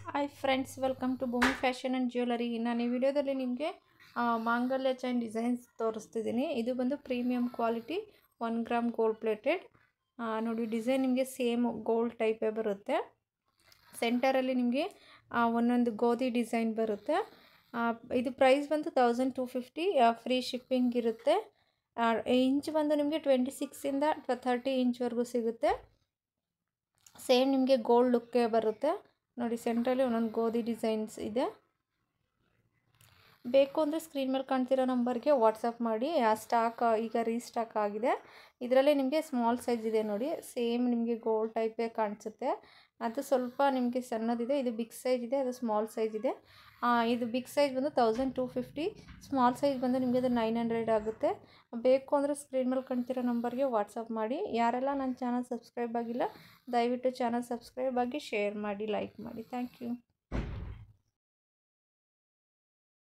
Hi friends, welcome to ಭೂಮಿ fashion and jewellery. ನಾನು ಈ ವಿಡಿಯೋದಲ್ಲಿ ನಿಮಗೆ ಮಾಂಗಲ್ಯ ಚೈನ್ ಡಿಸೈನ್ಸ್ ತೋರಿಸ್ತಿದ್ದೀನಿ. ಇದು ಬಂದು premium quality 1 gram gold plated. ನೋಡಿ, ಡಿಸೈನ್ ನಿಮಗೆ ಸೇಮ್ ಗೋಲ್ಡ್ ಟೈಪೇ ಬರುತ್ತೆ. ಸೆಂಟರಲ್ಲಿ ನಿಮಗೆ ಒಂದೊಂದು ಗೋಧಿ ಡಿಸೈನ್ ಬರುತ್ತೆ. ಇದು ಪ್ರೈಸ್ ಬಂದು 1250. ಫ್ರೀ ಶಿಪ್ಪಿಂಗ್ ಇರುತ್ತೆ. ಇಂಚ್ ಬಂದು ನಿಮಗೆ 26ಇಂದ 30 ಇಂಚ್ವರೆಗೂ ಸಿಗುತ್ತೆ. ಸೇಮ್ ನಿಮಗೆ ಗೋಲ್ಡ್ ಲುಕ್ಕೇ ಬರುತ್ತೆ. ನೋಡಿ, ಸೆಂಟ್ರಲ್ಲಿ ಒಂದೊಂದು ಗೋಧಿ ಡಿಸೈನ್ಸ್ ಇದೆ. ಬೇಕು ಅಂದರೆ ಸ್ಕ್ರೀನ್ ಮೇಲೆ ಕಾಣ್ತಿರೋ ನಂಬರ್ಗೆ ವಾಟ್ಸಪ್ ಮಾಡಿ. ಆ ಸ್ಟಾಕ್ ಈಗ ರೀಸ್ಟಾಕ್ ಆಗಿದೆ. ಇದರಲ್ಲಿ ನಿಮಗೆ ಸ್ಮಾಲ್ ಸೈಜ್ ಇದೆ ನೋಡಿ, ಸೇಮ್ ನಿಮಗೆ ಗೋಲ್ಡ್ ಟೈಪೇ ಕಾಣಿಸುತ್ತೆ. ಅದು ಸ್ವಲ್ಪ ನಿಮಗೆ ಸಣ್ಣದಿದೆ. ಇದು ಬಿಗ್ ಸೈಜ್ ಇದೆ, ಅದು ಸ್ಮಾಲ್ ಸೈಜ್ ಇದೆ. ಇದು ಬಿಗ್ ಸೈಜ್ ಬಂದು 1250, ಸ್ಮಾಲ್ ಸೈಜ್ ಬಂದು ನಿಮಗೆ ಅದು 900 ಆಗುತ್ತೆ. ಬೇಕು ಅಂದರೆ ಸ್ಕ್ರೀನ್ ಮೇಲೆ ಕಾಣ್ತಿರೋ ನಂಬರ್ಗೆ ವಾಟ್ಸಪ್ ಮಾಡಿ. ಯಾರೆಲ್ಲ ನನ್ನ ಚಾನಲ್ ಸಬ್ಸ್ಕ್ರೈಬ್ ಆಗಿಲ್ಲ, ದಯವಿಟ್ಟು ಚಾನಲ್ ಸಬ್ಸ್ಕ್ರೈಬ್ ಆಗಿ, ಶೇರ್ ಮಾಡಿ, ಲೈಕ್ ಮಾಡಿ. Thank you.